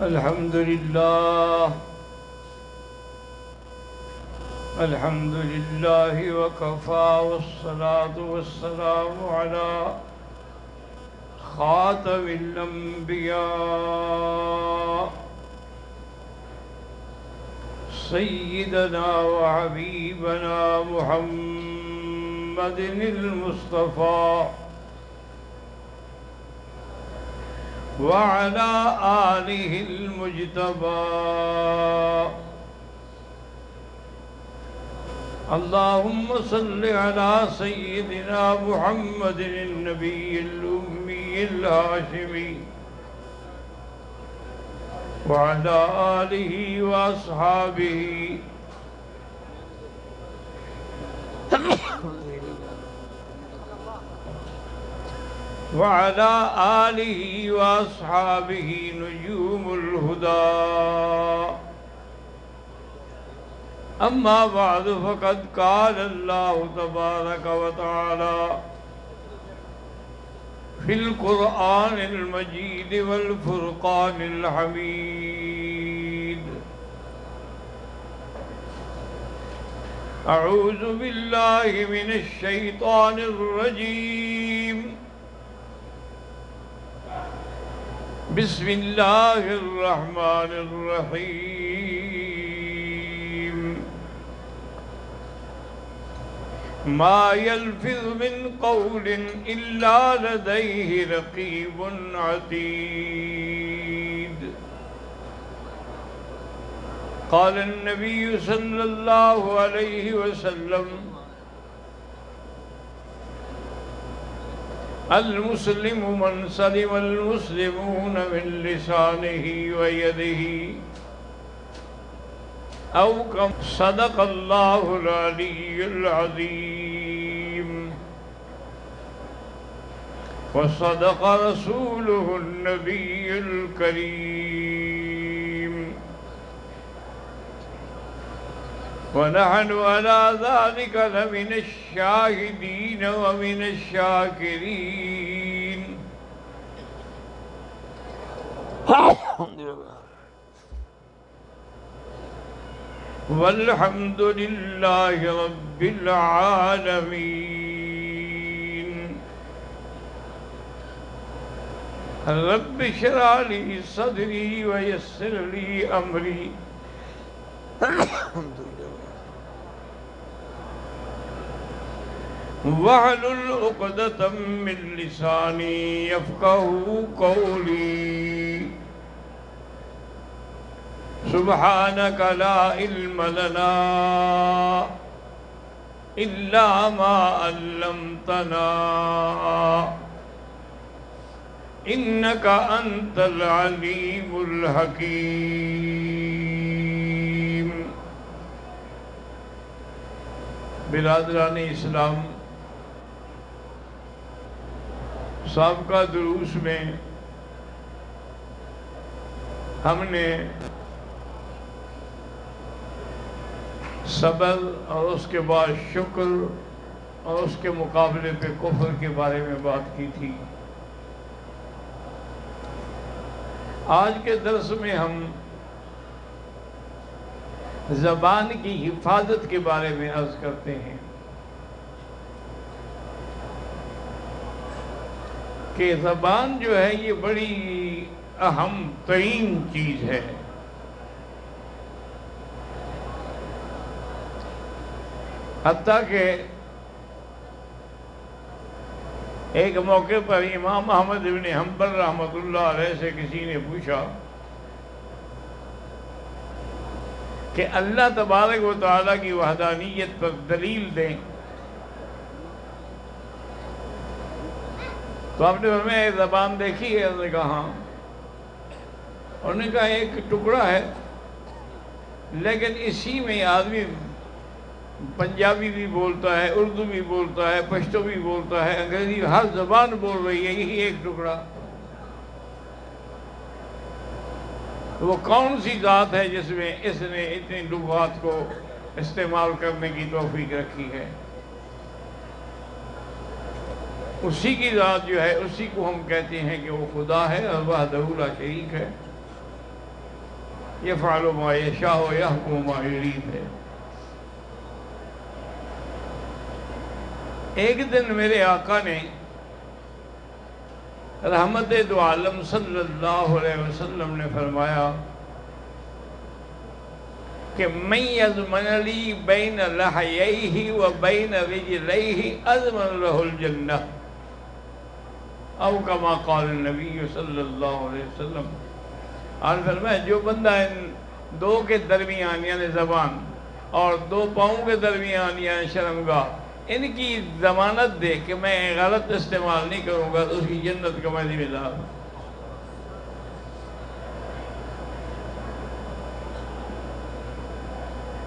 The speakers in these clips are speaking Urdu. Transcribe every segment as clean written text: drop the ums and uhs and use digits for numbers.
الحمد لله الحمد لله وكفى والصلاة والسلام على خاتم الأنبياء سيدنا وحبيبنا محمد المصطفى وعلى آله المجتبى. اللهم صل على سيدنا محمد النبي الأمي الهاشمي وعلى آله وأصحابه وعلى آله وأصحابه نجوم الهدى. أما بعد فقد قال الله تبارك وتعالى في القرآن المجيد والفرقان الحميد: أعوذ بالله من الشيطان الرجيم. بسم الله الرحمن الرحيم. ما يلفظ من قول إلا لديه رقيب عتيد. قال النبي صلى الله عليه وسلم: المسلم من سلم المسلمون من لسانه ويده، أو كما صدق الله العلي العظيم وصدق رسوله النبي الكريم، ونحن على ذلك لمن الشاهدين ومن الشاكرين. والحمد لله رب العالمين. رب اشرح لي صدري ويسر لي أمري واحلل عقدة من لساني يفقهوا قولي. سبحانك لا علم لنا إلا ما علمتنا إنك أنت العليم الحكيم. برادران اسلام، سابقہ دروس میں ہم نے صبر اور اس کے بعد شکر اور اس کے مقابلے پہ کفر کے بارے میں بات کی تھی. آج کے درس میں ہم زبان کی حفاظت کے بارے میں عرض کرتے ہیں کہ زبان جو ہے یہ بڑی اہم ترین چیز ہے. حتیٰ کہ ایک موقع پر امام احمد بن حنبل رحمۃ اللہ علیہ سے کسی نے پوچھا کہ اللہ تبارک و تعالیٰ کی وحدانیت پر دلیل دیں. تو آپ نے فرمایا زبان دیکھی ہے؟ انہوں نے کہا ہاں. انہوں نے کہا ایک ٹکڑا ہے، لیکن اسی میں آدمی پنجابی بھی بولتا ہے، اردو بھی بولتا ہے، پشتو بھی بولتا ہے، انگریزی، ہر زبان بول رہی ہے، یہی ایک ٹکڑا. وہ کون سی ذات ہے جس میں اس نے اتنی لغات کو استعمال کرنے کی توفیق رکھی ہے؟ اسی کی ذات جو ہے اسی کو ہم کہتے ہیں کہ وہ خدا ہے اور وحدہ لا شریک ہے. یفعل ما یشاء یحکم ما یرید ہے۔ ایک دن میرے آقا نے رحمت دو عالم صلی اللہ علیہ وسلم نے فرمایا کہ من یضمن لی بین لحییہ و بین رجلیہ اضمن لہ الجنہ، او کما قال النبی صلی اللہ علیہ وسلم۔ اور فرمایا جو بندہ ان دو کے درمیان یعنی زبان اور دو پاؤں کے درمیان یعنی شرمگاہ ان کی ضمانت دے کہ میں غلط استعمال نہیں کروں گا تو اس کی جنت کا میں ذمہ دار ہوں۔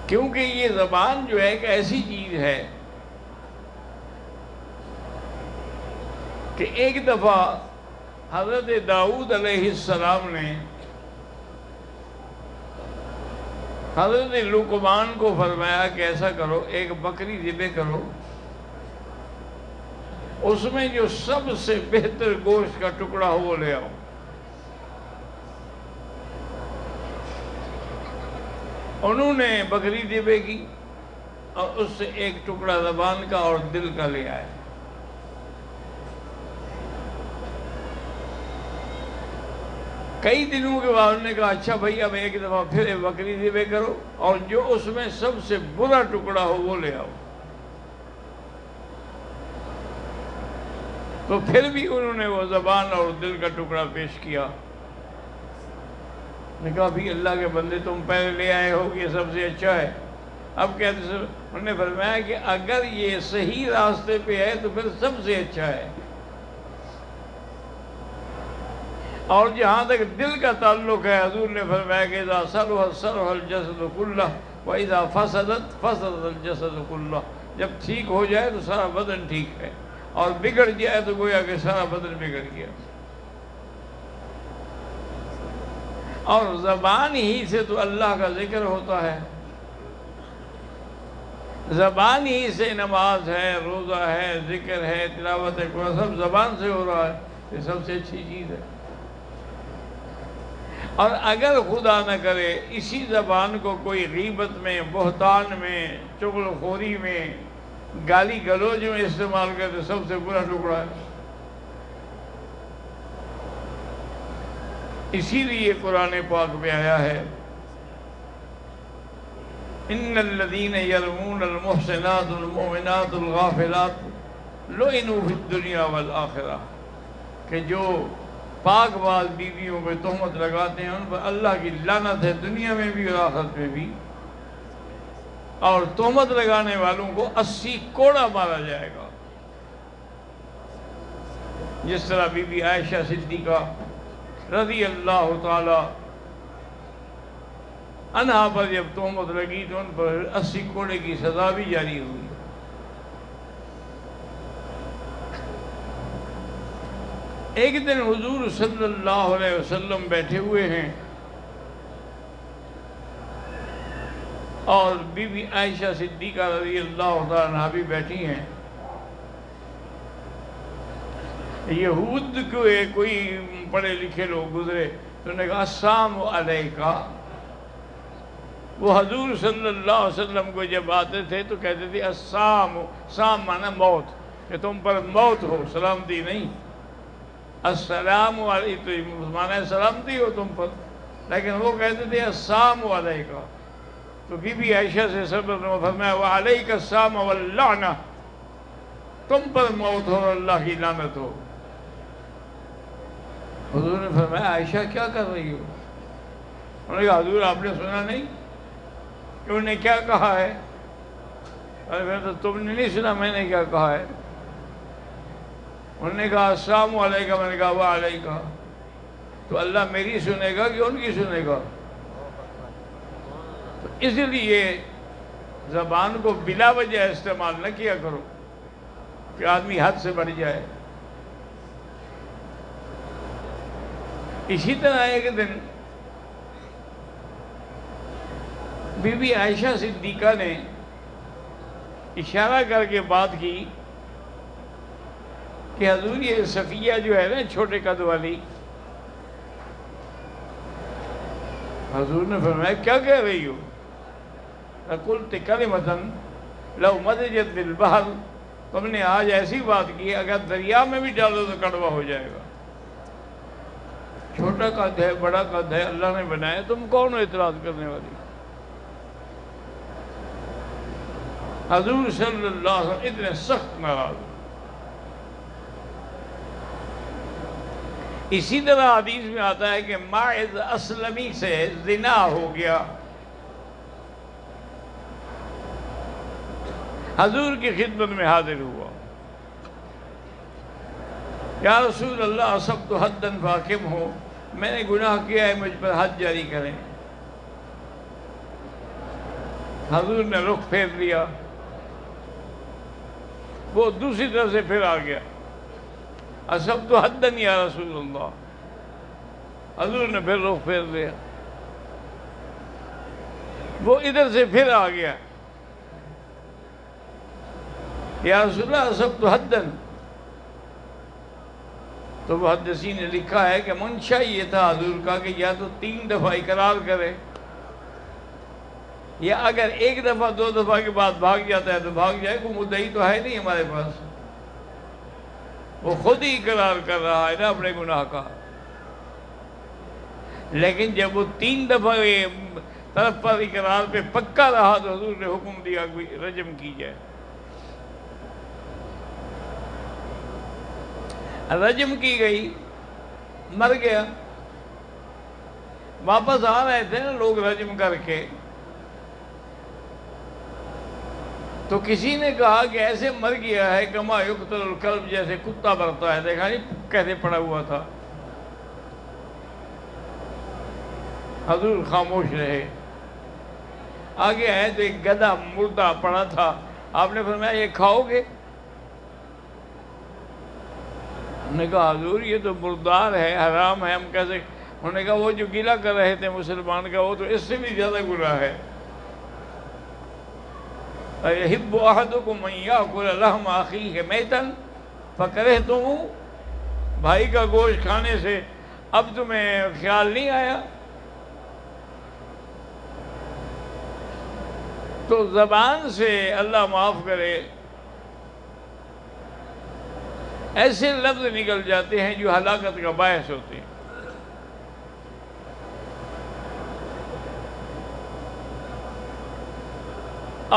کیونکہ یہ زبان جو ہے ایک ایسی چیز ہے کہ ایک دفعہ حضرت داؤد علیہ السلام نے حضرت لقمان کو فرمایا کہ ایسا کرو، ایک بکری ذبح کرو، اس میں جو سب سے بہتر گوشت کا ٹکڑا ہو وہ لے آؤ۔ انہوں نے بکری ذبح کی اور اس سے ایک ٹکڑا زبان کا اور دل کا لے آئے۔ کئی دنوں کے بعد انہوں نے کہا اچھا بھائی اب ایک دفعہ پھر بکری ذبح کرو اور جو اس میں سب سے برا ٹکڑا ہو وہ لے آؤ۔ تو پھر بھی انہوں نے وہ زبان اور دل کا ٹکڑا پیش کیا۔ نے کہا بھی اللہ کے بندے تم پہلے لے آئے ہو یہ سب سے اچھا ہے۔ اب کہتے ہیں انہوں نے فرمایا کہ اگر یہ صحیح راستے پہ ہے تو پھر سب سے اچھا ہے، اور جہاں تک دل کا تعلق ہے حضور نے فرمایا کہ اذا صلح صلح الجسد کلہ واذا فسدت فسد الجسد کلہ، جب ٹھیک ہو جائے تو سارا بدن ٹھیک ہے اور بگڑ جائے تو گویا کہ سارا بدن بگڑ گیا۔ اور زبان ہی سے تو اللہ کا ذکر ہوتا ہے، زبان ہی سے نماز ہے، روزہ ہے، ذکر ہے، تلاوت ہے، سب زبان سے ہو رہا ہے، یہ سب سے اچھی چیز ہے۔ اور اگر خدا نہ کرے اسی زبان کو کوئی غیبت میں، بہتان میں، چغل خوری میں، گالی گلوج میں استعمال کرے تو سب سے برا ٹکڑا ہے۔ اسی لیے قرآن پاک میں آیا ہے ان الذین یرمون المحصنات المؤمنات الغافلات لعنوا فی الدنیا والآخرہ، کہ جو پاک باز بیویوں پہ تہمت لگاتے ہیں ان پر اللہ کی لعنت ہے دنیا میں بھی اور آخرت میں بھی، اور تہمت لگانے والوں کو 80 کوڑا مارا جائے گا۔ جس طرح بی بی عائشہ صدیقہ رضی اللہ تعالی عنہا پر جب تہمت لگی تو ان پر 80 کوڑے کی سزا بھی جاری ہوئی۔ ایک دن حضور صلی اللہ علیہ وسلم بیٹھے ہوئے ہیں اور بی بی عائشہ صدیقہ رضی اللہ تعالیٰ عنہا بھی بیٹھی ہیں۔ یہود کے کوئی پڑھے لکھے لوگ گزرے تو انہوں نے کہا السلام علیکہ۔ وہ حضور صلی اللہ علیہ وسلم کو جب آتے تھے تو کہتے تھے السلام، سام مانا موت، کہ تم پر موت ہو، سلامتی نہیں۔ السلام علیکم تو مانا سلامتی ہو تم پر، لیکن وہ کہتے تھے السلام علیکہ۔ تو بی بی عائشہ سے سبب نے فرمایا وعلیک السلام واللعنہ، تم پر موت ہو اور اللہ کی لعنت ہو۔ حضور نے فرمایا عائشہ کیا کر رہی ہو؟ انہوں نے کہا حضور آپ نے سنا نہیں کہ انہوں نے کیا کہا ہے؟ ارے تو تم نے نہیں سنا میں نے کیا کہا ہے؟ انہوں نے کہا السلام علیکم، میں نے کہا وعلیکہ۔ تو اللہ میری سنے گا کہ ان کی سنے گا؟ تو اس لیے زبان کو بلا وجہ استعمال نہ کیا کرو کہ آدمی حد سے بڑھ جائے۔ اسی طرح ایک دن بی بی عائشہ صدیقہ نے اشارہ کر کے بات کی کہ حضور یہ صفیہ جو ہے نا چھوٹے قد والی، حضور نے فرمایا کیا کہہ رہی ہو؟ قلت کلمۃ لو مدجت بالبحر، تم نے آج ایسی بات کی اگر دریا میں بھی ڈالو تو کڑوا ہو جائے گا۔ چھوٹا قد ہے، بڑا قد ہے، اللہ نے بنایا، تم کون ہو اعتراض کرنے والی؟ حضور صلی اللہ علیہ وسلم اتنے سخت ناراض۔ اسی طرح حدیث میں آتا ہے کہ ماعز اسلمی سے زنا ہو گیا، حضور کی خدمت میں حاضر ہوا، یا رسول اللہ اصبت حدا فاقم ہو، میں نے گناہ کیا ہے، مجھ پر حد جاری کریں۔ حضور نے رخ پھیر لیا، وہ دوسری طرف سے پھر آ گیا، اصبت حدا یا رسول اللہ، حضور نے پھر رخ پھیر لیا، وہ ادھر سے پھر آ گیا، یا رسول اللہ اصبت حدا۔ تو محدثین نے لکھا ہے کہ منشا یہ تھا حضور کا کہ یا تو 3 دفعہ اقرار کرے، یا اگر 1 دفعہ 2 دفعہ کے بعد بھاگ جاتا ہے تو بھاگ جائے، کوئی مدعی تو ہے نہیں ہمارے پاس، وہ خود ہی اقرار کر رہا ہے نا اپنے گناہ کا۔ لیکن جب وہ 3 دفعہ طرف پر اقرار پہ پکا رہا تو حضور نے حکم دیا کہ رجم کی جائے۔ رجم کی گئی، مر گیا، واپس آ رہے تھے نا لوگ رجم کر کے، تو کسی نے کہا کہ ایسے مر گیا ہے کما یقتل الکلب، جیسے کتا مرتا ہے، دیکھا نہیں کیسے پڑا ہوا تھا۔ حضور خاموش رہے۔ آگے آئے تو ایک گدھا مردہ پڑا تھا، آپ نے فرمایا یہ کھاؤ گے؟ انہوں نے کہا حضور یہ تو مردار ہے، حرام ہے، ہم کیسے؟ انہوں نے کہا وہ جو گلہ کر رہے تھے مسلمان کا، وہ تو اس سے بھی زیادہ گناہ ہے۔ اَيَحِبُّ أَحَدُكُمْ أَن يَأْكُلَ لَحْمَ أَخِيهِ مَيْتًا فَكَرِهْتُمُوهُ، بھائی کا گوشت کھانے سے اب تمہیں خیال نہیں آیا؟ تو زبان سے اللہ معاف کرے ایسے لفظ نکل جاتے ہیں جو ہلاکت کا باعث ہوتے ہیں۔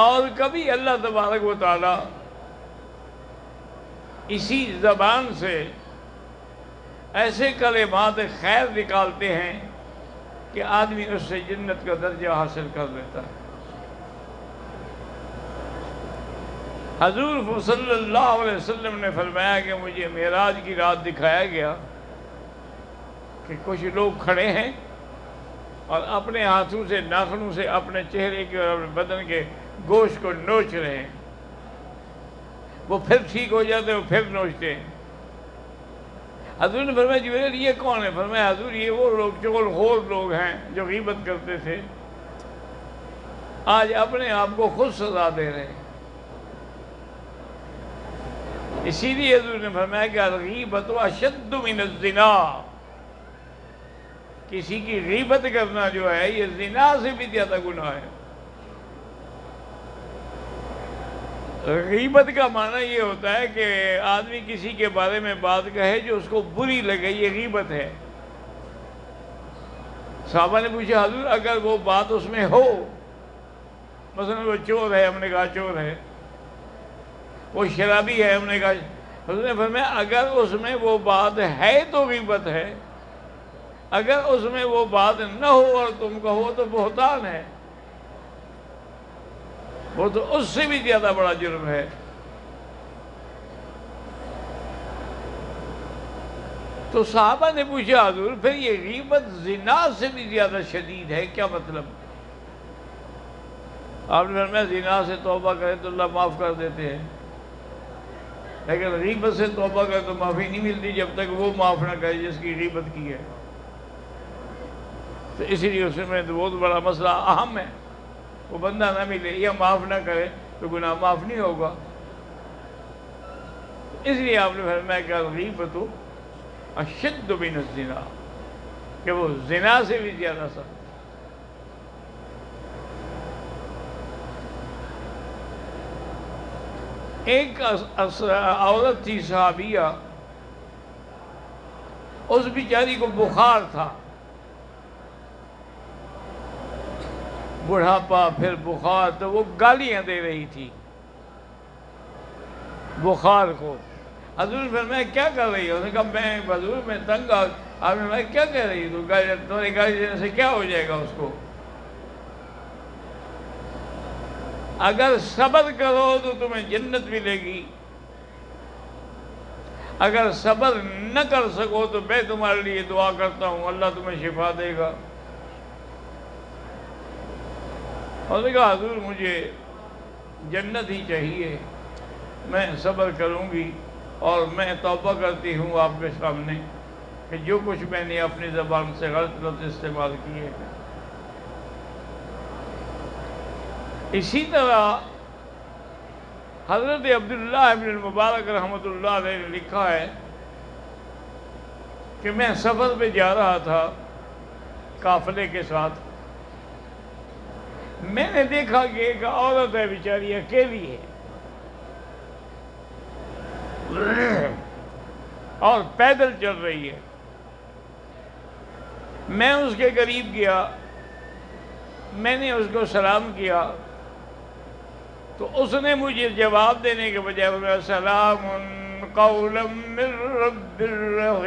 اور کبھی اللہ تبارک و تعالی اسی زبان سے ایسے کلمات خیر نکالتے ہیں کہ آدمی اس سے جنت کا درجہ حاصل کر لیتا ہے۔ حضور صلی اللہ علیہ وسلم نے فرمایا کہ مجھے معراج کی رات دکھایا گیا کہ کچھ لوگ کھڑے ہیں اور اپنے ہاتھوں سے، ناخنوں سے اپنے چہرے کے اور اپنے بدن کے گوشت کو نوچ رہے ہیں، وہ پھر ٹھیک ہو جاتے ہیں، وہ پھر نوچتے ہیں۔ حضور نے فرمایا جبریل یہ کون ہے؟ فرمایا حضور یہ وہ لوگ چغل خور لوگ ہیں جو غیبت کرتے تھے، آج اپنے آپ کو خود سزا دے رہے ہیں۔ اسی لیے حضور نے فرمایا کہ الغیبۃ اشد من الزنا، کسی کی غیبت کرنا جو ہے یہ زنا سے بھی زیادہ گناہ ہے۔ غیبت کا معنی یہ ہوتا ہے کہ آدمی کسی کے بارے میں بات کہے جو اس کو بری لگے، یہ غیبت ہے۔ صحابہ نے پوچھا حضور اگر وہ بات اس میں ہو، مثلا وہ چور ہے، ہم نے کہا چور ہے، وہ شرابی ہے، ہم نے کہا، حضور نے فرمایا اگر اس میں وہ بات ہے تو غیبت ہے، اگر اس میں وہ بات نہ ہو اور تم کہو تو بہتان ہے، وہ تو اس سے بھی زیادہ بڑا جرم ہے۔ تو صحابہ نے پوچھا حضور پھر یہ غیبت زنا سے بھی زیادہ شدید ہے، کیا مطلب؟ آپ نے فرمایا زنا سے توبہ کرے تو اللہ معاف کر دیتے ہیں، لیکن غیبت سے توبہ کرے تو معافی نہیں ملتی جب تک وہ معاف نہ کرے جس کی غیبت کی ہے۔ تو اسی لیے اس میں بہت بڑا مسئلہ اہم ہے، وہ بندہ نہ ملے یا معاف نہ کرے تو گناہ معاف نہیں ہوگا۔ اس لیے آپ نے فرمایا کہ الغیبۃ اشد من الزنا، کہ وہ زنا سے بھی زیادہ سخت۔ ایک عورت تھی صحابیہ، اس بیچاری کو بخار تھا، بڑھاپا پھر بخار، تو وہ گالیاں دے رہی تھی بخار کو۔ حضور فرمایا کیا کر رہی ہو؟ اس نے کہا میں حضور میں تنگ آ۔ آپ نے فرمایا کیا کہہ رہی تو تمہاری گالی دینے سے کیا ہو جائے گا اس کو؟ اگر صبر کرو تو تمہیں جنت ملے گی، اگر صبر نہ کر سکو تو میں تمہارے لیے دعا کرتا ہوں اللہ تمہیں شفا دے گا۔ اور نے کہا حضور مجھے جنت ہی چاہیے، میں صبر کروں گی، اور میں توبہ کرتی ہوں آپ کے سامنے کہ جو کچھ میں نے اپنی زبان سے غلط استعمال کیے۔ اسی طرح حضرت عبداللہ ابن المبارک رحمۃ اللہ علیہ نے لکھا ہے کہ میں سفر پہ جا رہا تھا قافلے کے ساتھ، میں نے دیکھا کہ ایک عورت ہے بیچاری اکیلی ہے اور پیدل چل رہی ہے۔ میں اس کے قریب گیا، میں نے اس کو سلام کیا، تو اس نے مجھے جواب دینے کے بجائے فرمایا سلام قولا من رب الرحیم،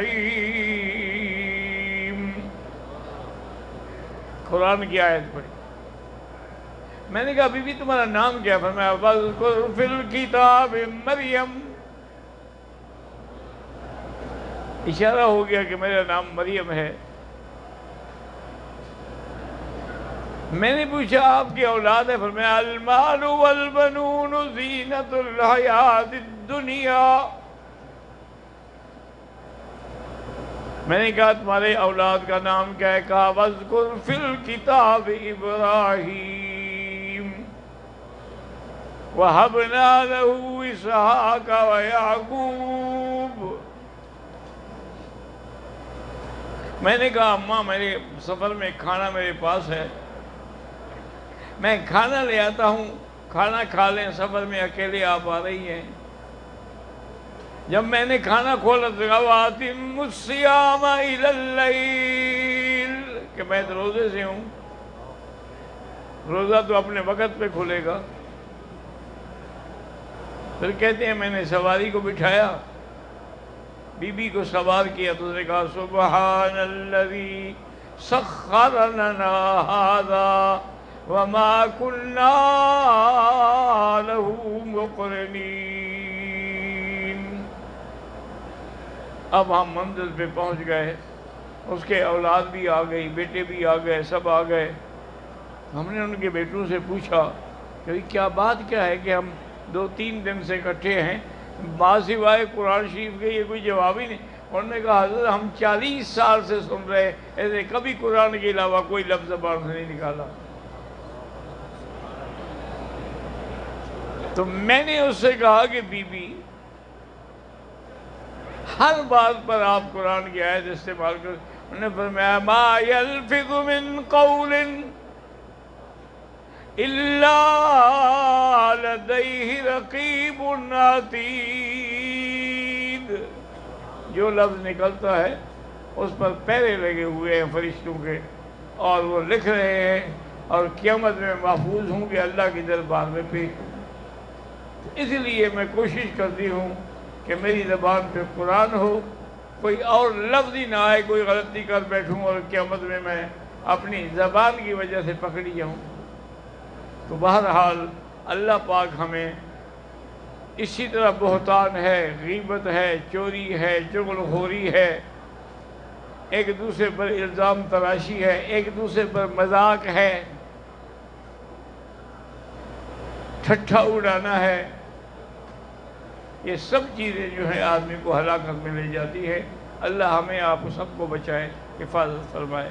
قرآن کی آیت پڑھی۔ میں نے کہا بی بی تمہارا نام کیا؟ فرمایا واذکر فی الکتاب مریم، اشارہ ہو گیا کہ میرا نام مریم ہے۔ میں نے پوچھا آپ کی اولاد ہے؟ فرمایا المال والبنون زینت الحیات الدنیا۔ میں نے کہا تمہارے اولاد کا نام کیا ہے؟ کہا واذکر فی الکتاب ابراہیم وَهَبْنَا لَهُ إِسْحَاقَ وَيَعْقُوبَ۔ میں نے کہا اماں میرے سفر میں کھانا میرے پاس ہے، میں کھانا لے آتا ہوں، کھانا کھا لیں، سفر میں اکیلے آپ آ رہی ہیں۔ جب میں نے کھانا کھولا تو کہا وَأَتِمُّ الصِّيَامَ إِلَى اللَّيْلِ، کہ میں تو روزے سے ہوں، روزہ تو اپنے وقت پہ کھلے گا۔ پھر کہتے ہیں میں نے سواری کو بٹھایا، بی بی کو سوار کیا، تو اس نے کہا سبحان الذی سخر لنا ھذا وما كنا له مقرنین۔ اب ہم منزل پہ پہنچ گئے، اس کے اولاد بھی آ گئی، بیٹے بھی آ گئے، سب آ گئے۔ ہم نے ان کے بیٹوں سے پوچھا کہ کیا بات کیا ہے کہ ہم 2-3 دن سے اکٹھے ہیں، بعض سوائے قرآن شریف کے یہ کوئی جواب ہی نہیں۔ انہوں نے کہا حضرت ہم 40 سال سے سن رہے، ایسے کبھی قرآن کے علاوہ کوئی لفظ زبان سے نہیں نکالا۔ تو میں نے اس سے کہا کہ بی بی ہر بات پر آپ قرآن کی آیت استعمال کر۔ انہوں نے فرمایا ما یلفظ من قول الا لدیہ رقیب عتید، جو لفظ نکلتا ہے اس پر پہرے لگے ہوئے ہیں فرشتوں کے، اور وہ لکھ رہے ہیں، اور قیامت میں محفوظ ہوں گے اللہ کی دربار میں پیش۔ اس لیے میں کوشش کرتی ہوں کہ میری زبان پہ قرآن ہو، کوئی اور لفظ ہی نہ آئے، کوئی غلطی کر بیٹھوں اور قیامت میں اپنی زبان کی وجہ سے پکڑی جاؤں۔ تو بہرحال اللہ پاک ہمیں اسی طرح بہتان ہے، غیبت ہے، چوری ہے، چغل خوری ہے، ایک دوسرے پر الزام تراشی ہے، ایک دوسرے پر مذاق ہے، ٹھٹھا اڑانا ہے، یہ سب چیزیں جو ہیں آدمی کو ہلاکت میں لے جاتی ہے۔ اللہ ہمیں آپ سب کو بچائے، حفاظت فرمائے۔